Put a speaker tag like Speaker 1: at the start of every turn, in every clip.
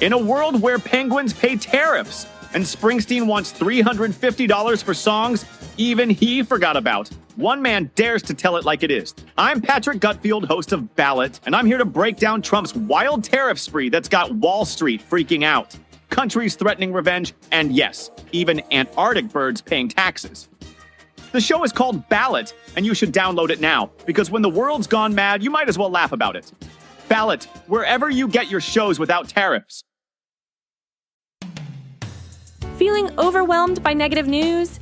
Speaker 1: In a world where penguins pay tariffs and Springsteen wants $350 for songs even he forgot about, one man dares to tell it like it is. I'm Patrick Gutfield, host of Ballot, and I'm here to break down Trump's wild tariff spree that's got Wall Street freaking out, countries threatening revenge, and yes, even Antarctic birds paying taxes. The show is called Ballot, and you should download it now, because when the world's gone mad, you might as well laugh about it. Ballot, wherever you get your shows without tariffs.
Speaker 2: Feeling overwhelmed by negative news?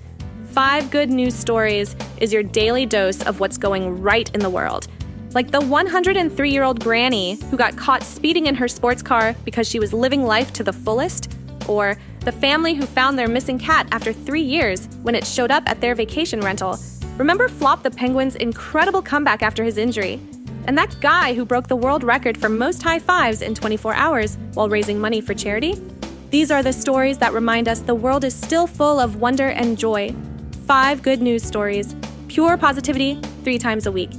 Speaker 2: 5 Good News Stories is your daily dose of what's going right in the world. Like the 103-year-old granny who got caught speeding in her sports car because she was living life to the fullest, or the family who found their missing cat after 3 years when it showed up at their vacation rental. Remember Flop the penguin's incredible comeback after his injury? And that guy who broke the world record for most high fives in 24 hours while raising money for charity? These are the stories that remind us the world is still full of wonder and joy. 5 Good News Stories. Pure positivity 3 times a week.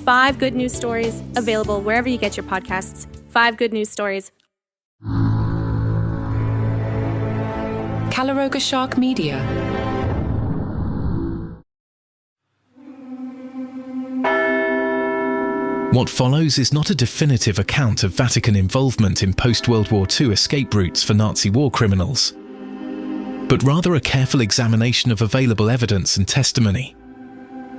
Speaker 2: 5 Good News Stories, available wherever you get your podcasts. 5 Good News Stories.
Speaker 3: Calaroga Shark Media.
Speaker 4: What follows is not a definitive account of Vatican involvement in post-World War II escape routes for Nazi war criminals, but rather a careful examination of available evidence and testimony.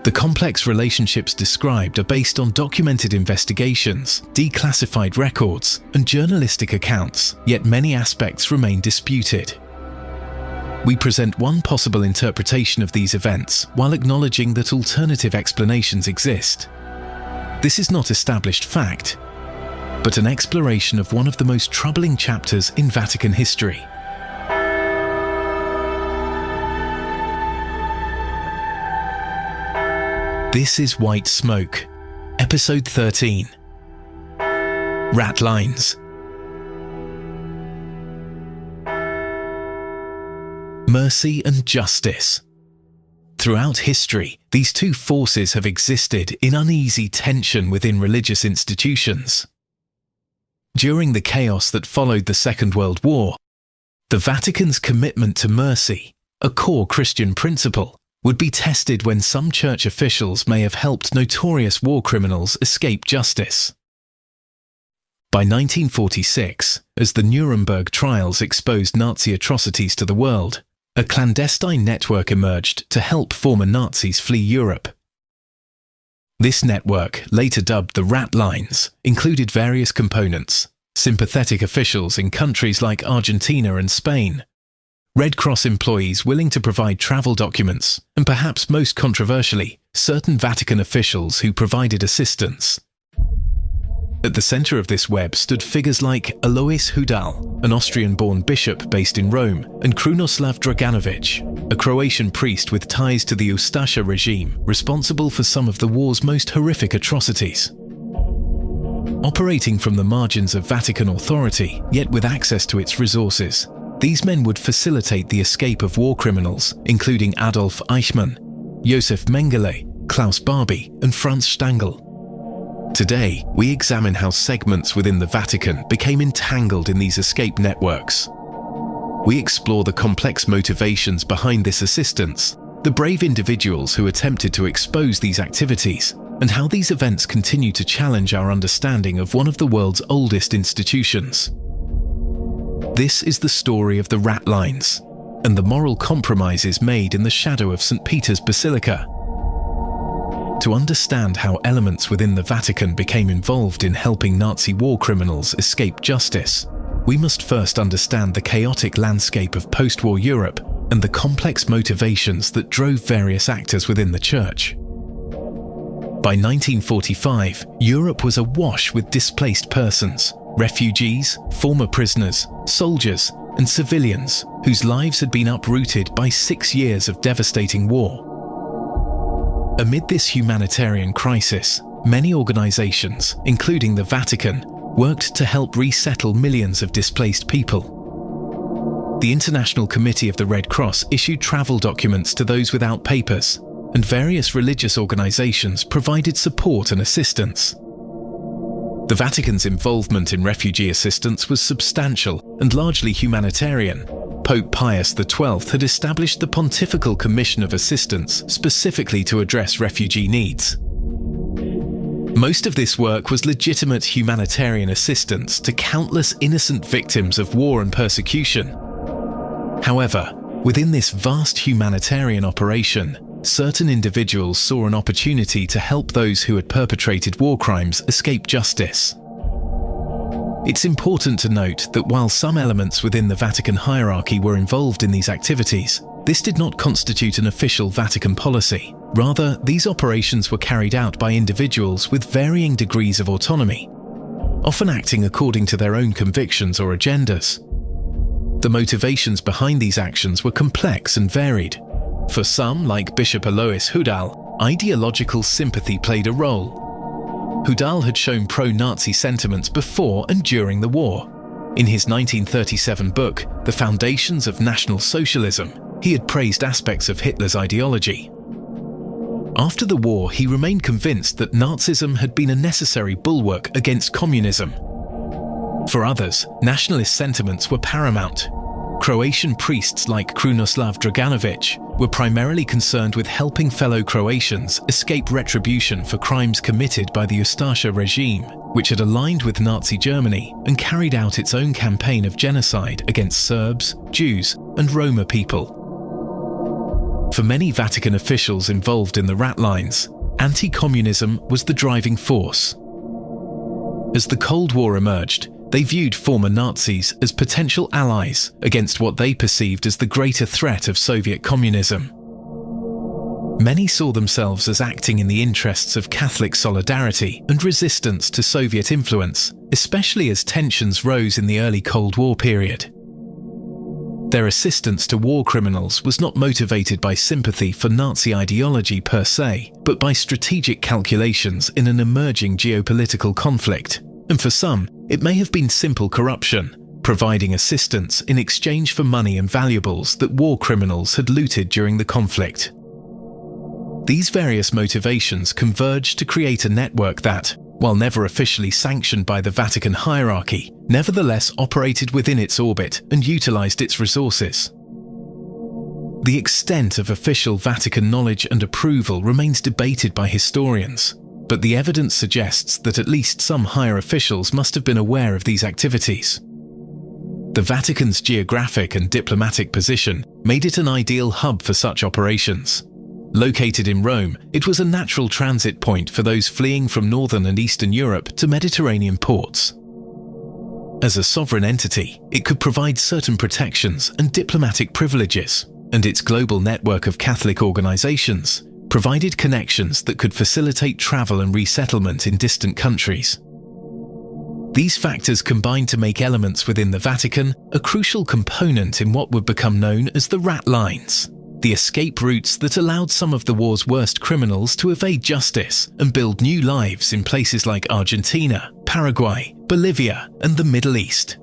Speaker 4: The complex relationships described are based on documented investigations, declassified records, and journalistic accounts, yet many aspects remain disputed. We present one possible interpretation of these events while acknowledging that alternative explanations exist. This is not established fact, but an exploration of one of the most troubling chapters in Vatican history. This is White Smoke, Episode 13. Ratlines. Mercy and justice. Throughout history, these two forces have existed in uneasy tension within religious institutions. During the chaos that followed the Second World War, the Vatican's commitment to mercy, a core Christian principle, would be tested when some church officials may have helped notorious war criminals escape justice. By 1946, as the Nuremberg trials exposed Nazi atrocities to the world, a clandestine network emerged to help former Nazis flee Europe. This network, later dubbed the Ratlines, included various components: sympathetic officials in countries like Argentina and Spain, Red Cross employees willing to provide travel documents, and perhaps most controversially, certain Vatican officials who provided assistance. At the center of this web stood figures like Alois Hudal, an Austrian-born bishop based in Rome, and Krunoslav Draganović, a Croatian priest with ties to the Ustasha regime, responsible for some of the war's most horrific atrocities. Operating from the margins of Vatican authority, yet with access to its resources, these men would facilitate the escape of war criminals, including Adolf Eichmann, Josef Mengele, Klaus Barbie, and Franz Stangl. Today, we examine how segments within the Vatican became entangled in these escape networks. We explore the complex motivations behind this assistance, the brave individuals who attempted to expose these activities, and how these events continue to challenge our understanding of one of the world's oldest institutions. This is the story of the Ratlines, and the moral compromises made in the shadow of St. Peter's Basilica. To understand how elements within the Vatican became involved in helping Nazi war criminals escape justice, we must first understand the chaotic landscape of post-war Europe and the complex motivations that drove various actors within the Church. By 1945, Europe was awash with displaced persons, refugees, former prisoners, soldiers, and civilians whose lives had been uprooted by 6 years of devastating war. Amid this humanitarian crisis, many organizations, including the Vatican, worked to help resettle millions of displaced people. The International Committee of the Red Cross issued travel documents to those without papers, and various religious organizations provided support and assistance. The Vatican's involvement in refugee assistance was substantial and largely humanitarian. Pope Pius XII had established the Pontifical Commission of Assistance specifically to address refugee needs. Most of this work was legitimate humanitarian assistance to countless innocent victims of war and persecution. However, within this vast humanitarian operation, certain individuals saw an opportunity to help those who had perpetrated war crimes escape justice. It's important to note that while some elements within the Vatican hierarchy were involved in these activities, this did not constitute an official Vatican policy. Rather, these operations were carried out by individuals with varying degrees of autonomy, often acting according to their own convictions or agendas. The motivations behind these actions were complex and varied. For some, like Bishop Alois Hudal, ideological sympathy played a role. Hudal had shown pro-Nazi sentiments before and during the war. In his 1937 book, The Foundations of National Socialism, he had praised aspects of Hitler's ideology. After the war, he remained convinced that Nazism had been a necessary bulwark against communism. For others, nationalist sentiments were paramount. Croatian priests like Krunoslav Draganović were primarily concerned with helping fellow Croatians escape retribution for crimes committed by the Ustasha regime, which had aligned with Nazi Germany and carried out its own campaign of genocide against Serbs, Jews, and Roma people. For many Vatican officials involved in the Ratlines, anti-communism was the driving force. As the Cold War emerged, they viewed former Nazis as potential allies against what they perceived as the greater threat of Soviet communism. Many saw themselves as acting in the interests of Catholic solidarity and resistance to Soviet influence, especially as tensions rose in the early Cold War period. Their assistance to war criminals was not motivated by sympathy for Nazi ideology per se, but by strategic calculations in an emerging geopolitical conflict. And for some, it may have been simple corruption, providing assistance in exchange for money and valuables that war criminals had looted during the conflict. These various motivations converged to create a network that, while never officially sanctioned by the Vatican hierarchy, nevertheless operated within its orbit and utilized its resources. The extent of official Vatican knowledge and approval remains debated by historians, but the evidence suggests that at least some higher officials must have been aware of these activities. The Vatican's geographic and diplomatic position made it an ideal hub for such operations. Located in Rome, it was a natural transit point for those fleeing from Northern and Eastern Europe to Mediterranean ports. As a sovereign entity, it could provide certain protections and diplomatic privileges, and its global network of Catholic organizations provided connections that could facilitate travel and resettlement in distant countries. These factors combined to make elements within the Vatican a crucial component in what would become known as the Ratlines, the escape routes that allowed some of the war's worst criminals to evade justice and build new lives in places like Argentina, Paraguay, Bolivia, and the Middle East.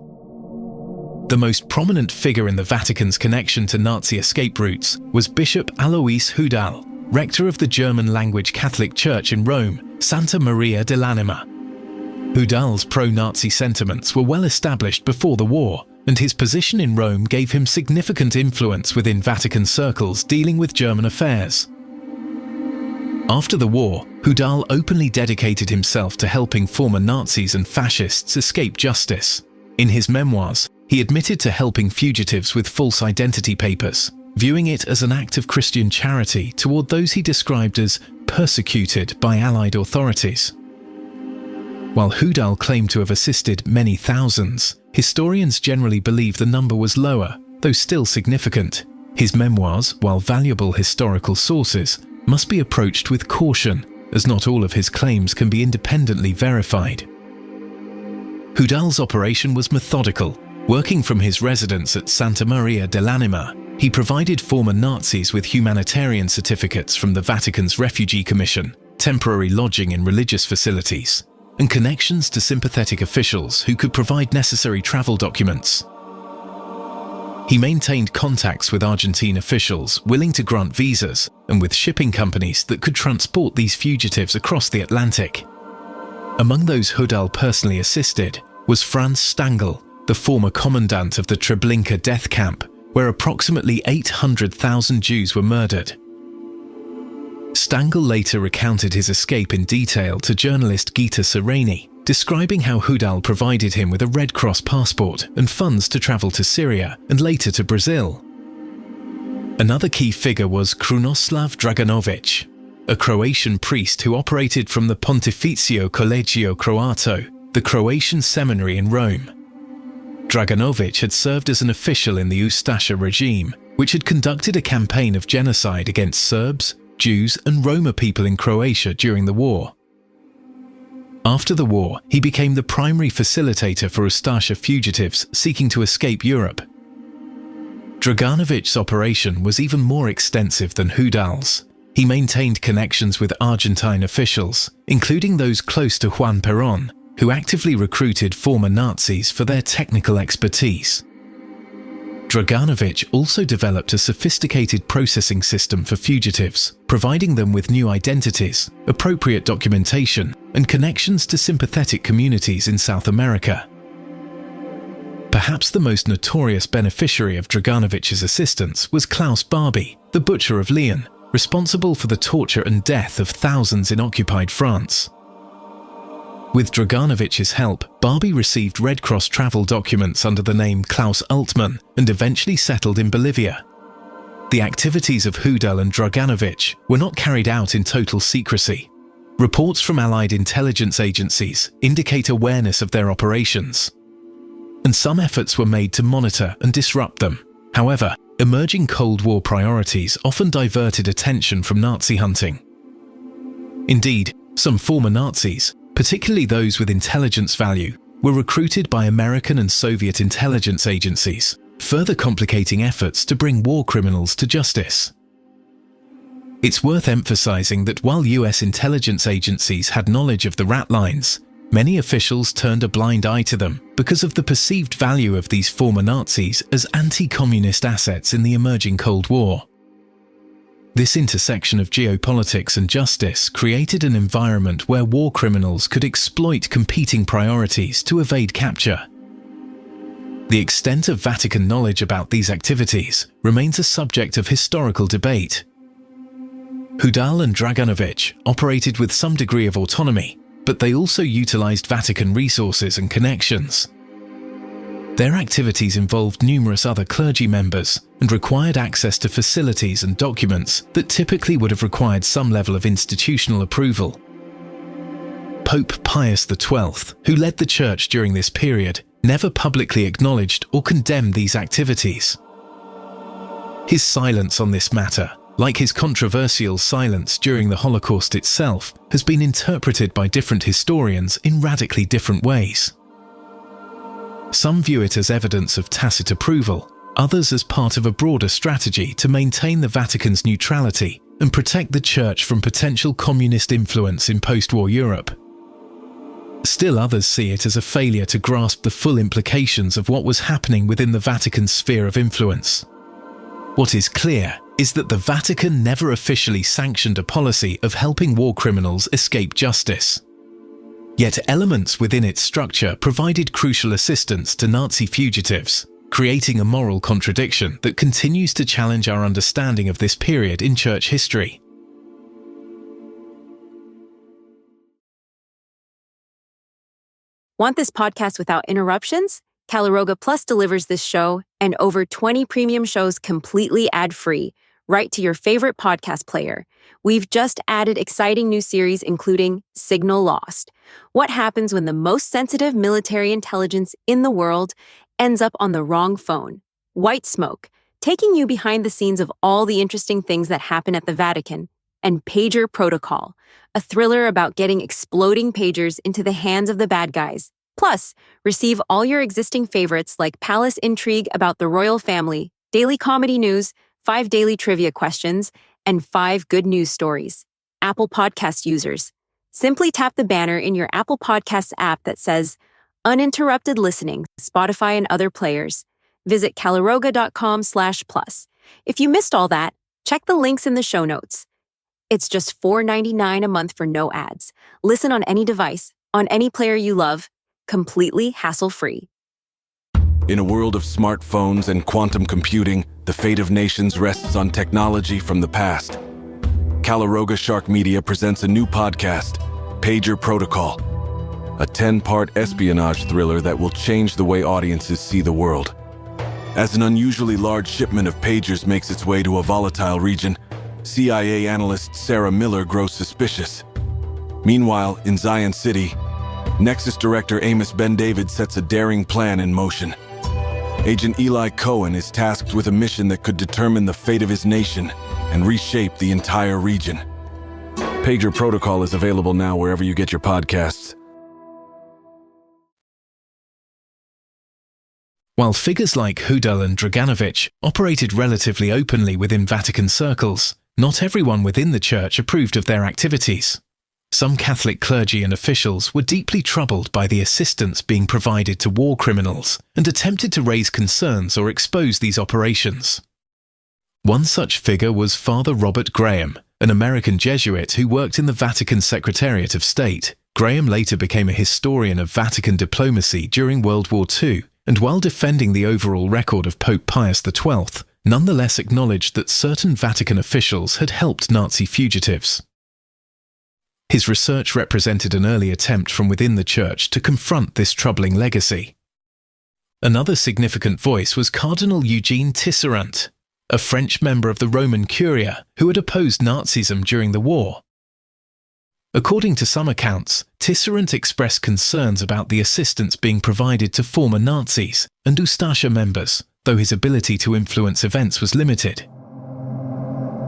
Speaker 4: The most prominent figure in the Vatican's connection to Nazi escape routes was Bishop Alois Hudal, rector of the German-language Catholic Church in Rome, Santa Maria dell'Anima. Hudal's pro-Nazi sentiments were well established before the war, and his position in Rome gave him significant influence within Vatican circles dealing with German affairs. After the war, Hudal openly dedicated himself to helping former Nazis and fascists escape justice. In his memoirs, he admitted to helping fugitives with false identity papers, viewing it as an act of Christian charity toward those he described as persecuted by Allied authorities. While Hudal claimed to have assisted many thousands, historians generally believe the number was lower, though still significant. His memoirs, while valuable historical sources, must be approached with caution, as not all of his claims can be independently verified. Hudal's operation was methodical. Working from his residence at Santa Maria dell'Anima, he provided former Nazis with humanitarian certificates from the Vatican's Refugee Commission, temporary lodging in religious facilities, and connections to sympathetic officials who could provide necessary travel documents. He maintained contacts with Argentine officials willing to grant visas and with shipping companies that could transport these fugitives across the Atlantic. Among those Hudal personally assisted was Franz Stangl, the former commandant of the Treblinka death camp, where approximately 800,000 Jews were murdered. Stangl later recounted his escape in detail to journalist Gita Sereni, describing how Hudal provided him with a Red Cross passport and funds to travel to Syria and later to Brazil. Another key figure was Krunoslav Draganović, a Croatian priest who operated from the Pontificio Collegio Croato, the Croatian seminary in Rome. Draganović had served as an official in the Ustasha regime, which had conducted a campaign of genocide against Serbs, Jews and Roma people in Croatia during the war. After the war, he became the primary facilitator for Ustasha fugitives seeking to escape Europe. Draganovic's operation was even more extensive than Hudal's. He maintained connections with Argentine officials, including those close to Juan Perón, who actively recruited former Nazis for their technical expertise. Draganović also developed a sophisticated processing system for fugitives, providing them with new identities, appropriate documentation, and connections to sympathetic communities in South America. Perhaps the most notorious beneficiary of Draganovic's assistance was Klaus Barbie, the butcher of Lyon, responsible for the torture and death of thousands in occupied France. With Draganovic's help, Barbie received Red Cross travel documents under the name Klaus Altmann and eventually settled in Bolivia. The activities of Hudal and Draganović were not carried out in total secrecy. Reports from Allied intelligence agencies indicate awareness of their operations, and some efforts were made to monitor and disrupt them. However, emerging Cold War priorities often diverted attention from Nazi hunting. Indeed, some former Nazis, particularly those with intelligence value, were recruited by American and Soviet intelligence agencies, further complicating efforts to bring war criminals to justice. It's worth emphasizing that while US intelligence agencies had knowledge of the Ratlines, many officials turned a blind eye to them because of the perceived value of these former Nazis as anti-communist assets in the emerging Cold War. This intersection of geopolitics and justice created an environment where war criminals could exploit competing priorities to evade capture. The extent of Vatican knowledge about these activities remains a subject of historical debate. Hudal and Draganović operated with some degree of autonomy, but they also utilized Vatican resources and connections. Their activities involved numerous other clergy members and required access to facilities and documents that typically would have required some level of institutional approval. Pope Pius XII, who led the Church during this period, never publicly acknowledged or condemned these activities. His silence on this matter, like his controversial silence during the Holocaust itself, has been interpreted by different historians in radically different ways. Some view it as evidence of tacit approval, others as part of a broader strategy to maintain the Vatican's neutrality and protect the Church from potential communist influence in post-war Europe. Still others see it as a failure to grasp the full implications of what was happening within the Vatican's sphere of influence. What is clear is that the Vatican never officially sanctioned a policy of helping war criminals escape justice. Yet elements within its structure provided crucial assistance to Nazi fugitives, creating a moral contradiction that continues to challenge our understanding of this period in Church history.
Speaker 3: Want this podcast without interruptions? Caliroga Plus delivers this show and over 20 premium shows completely ad-free, right to your favorite podcast player. We've just added exciting new series including Signal Lost. What happens when the most sensitive military intelligence in the world ends up on the wrong phone? White Smoke, taking you behind the scenes of all the interesting things that happen at the Vatican. And Pager Protocol, a thriller about getting exploding pagers into the hands of the bad guys. Plus, receive all your existing favorites like Palace Intrigue about the royal family, daily comedy news, 5 daily trivia questions, and 5 good news stories. Apple Podcast users, simply tap the banner in your Apple Podcasts app that says, Uninterrupted Listening, Spotify and other players. Visit caliroga.com/plus. If you missed all that, check the links in the show notes. It's just $4.99 a month for no ads. Listen on any device. on any player you love, completely hassle-free.
Speaker 5: In a world of smartphones and quantum computing, the fate of nations rests on technology from the past. Calaroga Shark Media presents a new podcast, Pager Protocol, a 10-part espionage thriller that will change the way audiences see the world. As an unusually large shipment of pagers makes its way to a volatile region, CIA analyst Sarah Miller grows suspicious. Meanwhile, in Zion City, Nexus director Amos Ben David sets a daring plan in motion. Agent Eli Cohen is tasked with a mission that could determine the fate of his nation and reshape the entire region. Pager Protocol is available now wherever you get your podcasts.
Speaker 4: While figures like Hudal and Draganović operated relatively openly within Vatican circles, not everyone within the church approved of their activities. Some Catholic clergy and officials were deeply troubled by the assistance being provided to war criminals and attempted to raise concerns or expose these operations. One such figure was Father Robert Graham, an American Jesuit who worked in the Vatican Secretariat of State. Graham later became a historian of Vatican diplomacy during World War II, and while defending the overall record of Pope Pius XII, nonetheless acknowledged that certain Vatican officials had helped Nazi fugitives. His research represented an early attempt from within the church to confront this troubling legacy. Another significant voice was Cardinal Eugene Tisserant, a French member of the Roman Curia who had opposed Nazism during the war. According to some accounts, Tisserant expressed concerns about the assistance being provided to former Nazis and Ustasha members, though his ability to influence events was limited.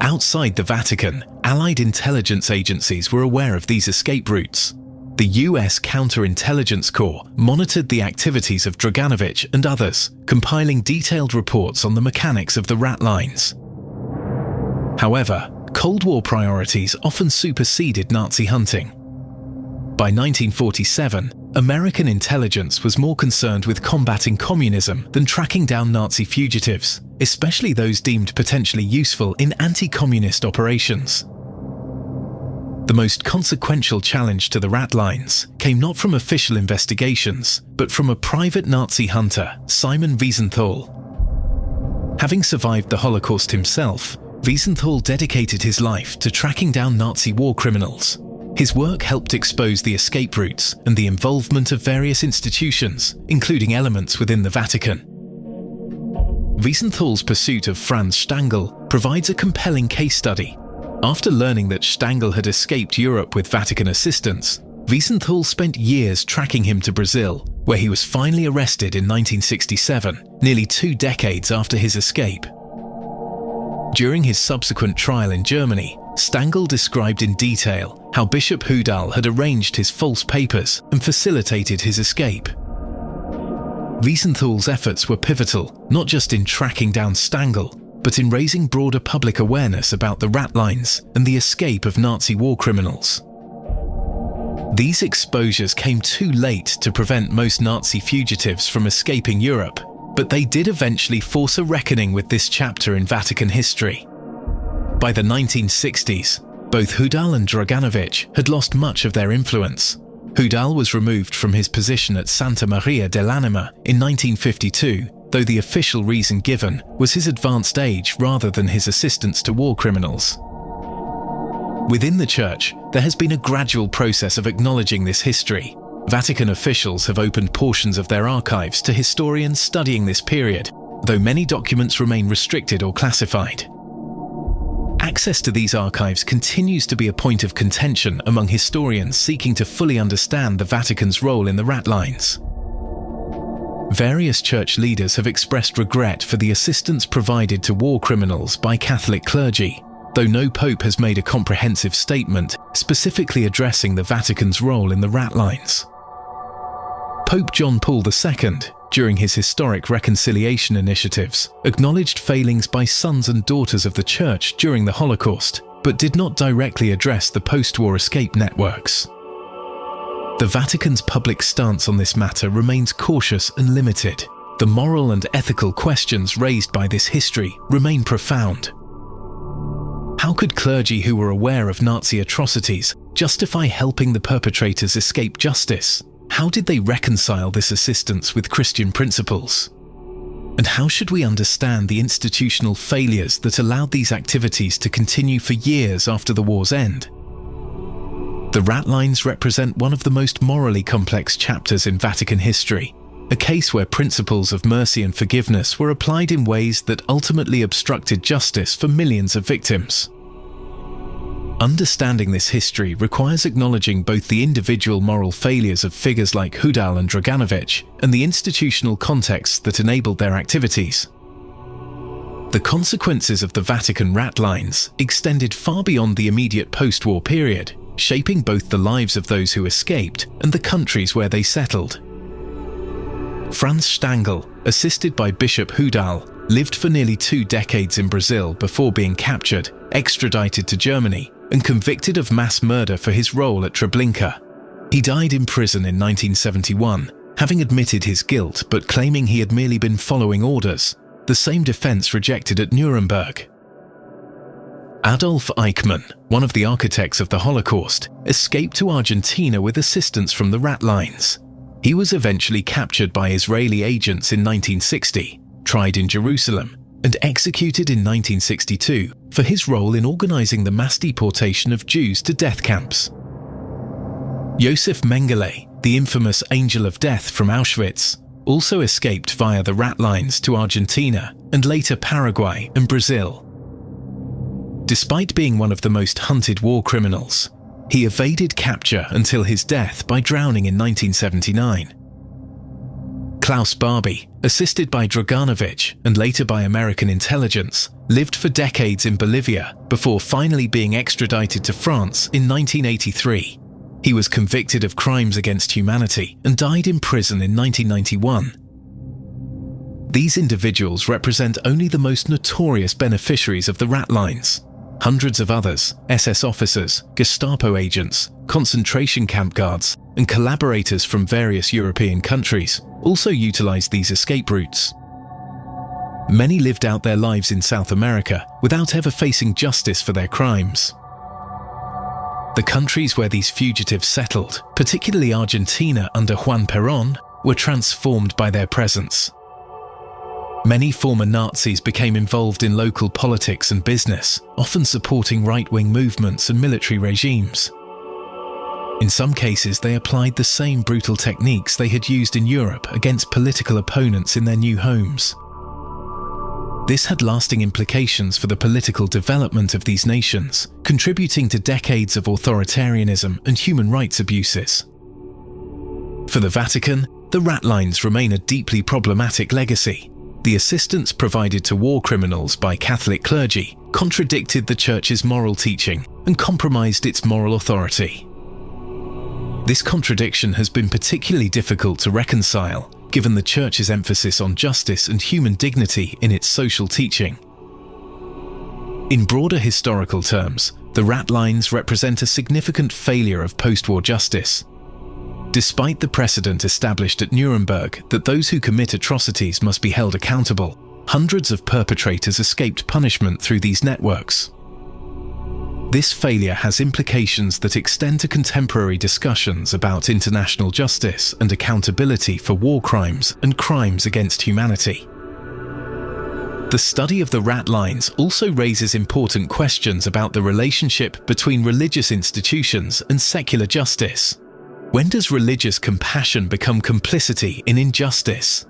Speaker 4: Outside the Vatican, Allied intelligence agencies were aware of these escape routes. The US Counterintelligence Corps monitored the activities of Draganović and others, compiling detailed reports on the mechanics of the Ratlines. However, Cold War priorities often superseded Nazi hunting. By 1947, American intelligence was more concerned with combating communism than tracking down Nazi fugitives, especially those deemed potentially useful in anti-communist operations. The most consequential challenge to the Ratlines came not from official investigations, but from a private Nazi hunter, Simon Wiesenthal. Having survived the Holocaust himself, Wiesenthal dedicated his life to tracking down Nazi war criminals. His work helped expose the escape routes and the involvement of various institutions, including elements within the Vatican. Wiesenthal's pursuit of Franz Stangl provides a compelling case study. After learning that Stangl had escaped Europe with Vatican assistance, Wiesenthal spent years tracking him to Brazil, where he was finally arrested in 1967, nearly 2 decades after his escape. During his subsequent trial in Germany, Stangl described in detail how Bishop Hudal had arranged his false papers and facilitated his escape. Wiesenthal's efforts were pivotal, not just in tracking down Stangl, but in raising broader public awareness about the Ratlines and the escape of Nazi war criminals. These exposures came too late to prevent most Nazi fugitives from escaping Europe, but they did eventually force a reckoning with this chapter in Vatican history. By the 1960s, both Hudal and Draganović had lost much of their influence. Hudal was removed from his position at Santa Maria dell'Anima in 1952, though the official reason given was his advanced age rather than his assistance to war criminals. Within the Church, there has been a gradual process of acknowledging this history. Vatican officials have opened portions of their archives to historians studying this period, though many documents remain restricted or classified. Access to these archives continues to be a point of contention among historians seeking to fully understand the Vatican's role in the Ratlines. Various church leaders have expressed regret for the assistance provided to war criminals by Catholic clergy, though no pope has made a comprehensive statement specifically addressing the Vatican's role in the Ratlines. Pope John Paul II, during his historic reconciliation initiatives, acknowledged failings by sons and daughters of the Church during the Holocaust, but did not directly address the post-war escape networks. The Vatican's public stance on this matter remains cautious and limited. The moral and ethical questions raised by this history remain profound. How could clergy who were aware of Nazi atrocities justify helping the perpetrators escape justice? How did they reconcile this assistance with Christian principles? And how should we understand the institutional failures that allowed these activities to continue for years after the war's end? The Ratlines represent one of the most morally complex chapters in Vatican history, a case where principles of mercy and forgiveness were applied in ways that ultimately obstructed justice for millions of victims. Understanding this history requires acknowledging both the individual moral failures of figures like Hudal and Draganović and the institutional context that enabled their activities. The consequences of the Vatican Ratlines extended far beyond the immediate post-war period, shaping both the lives of those who escaped and the countries where they settled. Franz Stangl, assisted by Bishop Hudal, lived for nearly 2 decades in Brazil before being captured, extradited to Germany, and convicted of mass murder for his role at Treblinka. He died in prison in 1971, having admitted his guilt but claiming he had merely been following orders, the same defense rejected at Nuremberg. Adolf Eichmann, one of the architects of the Holocaust, escaped to Argentina with assistance from the Ratlines. He was eventually captured by Israeli agents in 1960, tried in Jerusalem, and executed in 1962 for his role in organizing the mass deportation of Jews to death camps. Josef Mengele, the infamous Angel of Death from Auschwitz, also escaped via the Ratlines to Argentina and later Paraguay and Brazil. Despite being one of the most hunted war criminals, he evaded capture until his death by drowning in 1979. Klaus Barbie, assisted by Draganović and later by American intelligence, lived for decades in Bolivia before finally being extradited to France in 1983. He was convicted of crimes against humanity and died in prison in 1991. These individuals represent only the most notorious beneficiaries of the Ratlines. Hundreds of others, SS officers, Gestapo agents, concentration camp guards, and collaborators from various European countries also utilized these escape routes. Many lived out their lives in South America without ever facing justice for their crimes. The countries where these fugitives settled, particularly Argentina under Juan Perón, were transformed by their presence. Many former Nazis became involved in local politics and business, often supporting right-wing movements and military regimes. In some cases, they applied the same brutal techniques they had used in Europe against political opponents in their new homes. This had lasting implications for the political development of these nations, contributing to decades of authoritarianism and human rights abuses. For the Vatican, the Ratlines remain a deeply problematic legacy. The assistance provided to war criminals by Catholic clergy contradicted the Church's moral teaching and compromised its moral authority. This contradiction has been particularly difficult to reconcile, given the Church's emphasis on justice and human dignity in its social teaching. In broader historical terms, the Ratlines represent a significant failure of post-war justice. Despite the precedent established at Nuremberg that those who commit atrocities must be held accountable, hundreds of perpetrators escaped punishment through these networks. This failure has implications that extend to contemporary discussions about international justice and accountability for war crimes and crimes against humanity. The study of the Ratlines also raises important questions about the relationship between religious institutions and secular justice. When does religious compassion become complicity in injustice?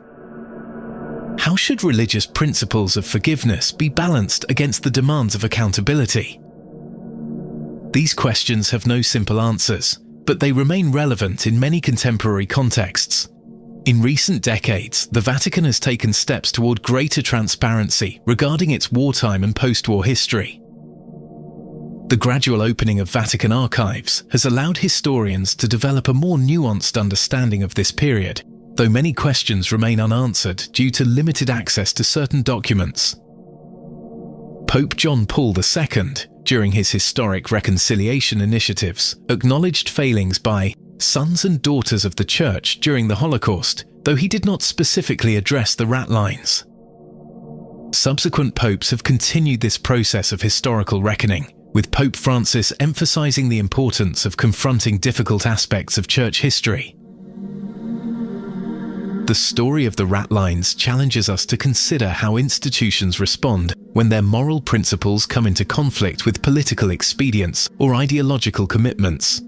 Speaker 4: How should religious principles of forgiveness be balanced against the demands of accountability? These questions have no simple answers, but they remain relevant in many contemporary contexts. In recent decades, the Vatican has taken steps toward greater transparency regarding its wartime and post-war history. The gradual opening of Vatican archives has allowed historians to develop a more nuanced understanding of this period, though many questions remain unanswered due to limited access to certain documents. Pope John Paul II, during his historic reconciliation initiatives, acknowledged failings by sons and daughters of the Church during the Holocaust, though he did not specifically address the Ratlines. Subsequent popes have continued this process of historical reckoning, with Pope Francis emphasizing the importance of confronting difficult aspects of church history. The story of the Ratlines challenges us to consider how institutions respond when their moral principles come into conflict with political expedience or ideological commitments.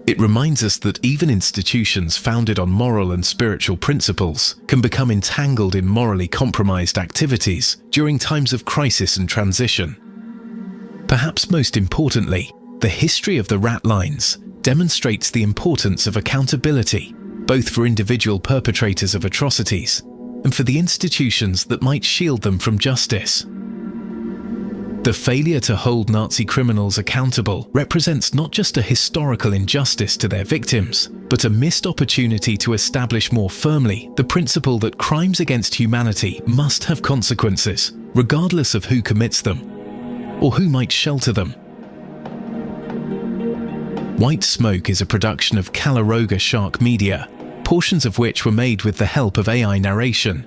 Speaker 4: It reminds us that even institutions founded on moral and spiritual principles can become entangled in morally compromised activities during times of crisis and transition. Perhaps most importantly, the history of the Ratlines demonstrates the importance of accountability, both for individual perpetrators of atrocities and for the institutions that might shield them from justice. The failure to hold Nazi criminals accountable represents not just a historical injustice to their victims, but a missed opportunity to establish more firmly the principle that crimes against humanity must have consequences, regardless of who commits them or who might shelter them. White Smoke is a production of Klaus Barbie Media, portions of which were made with the help of AI narration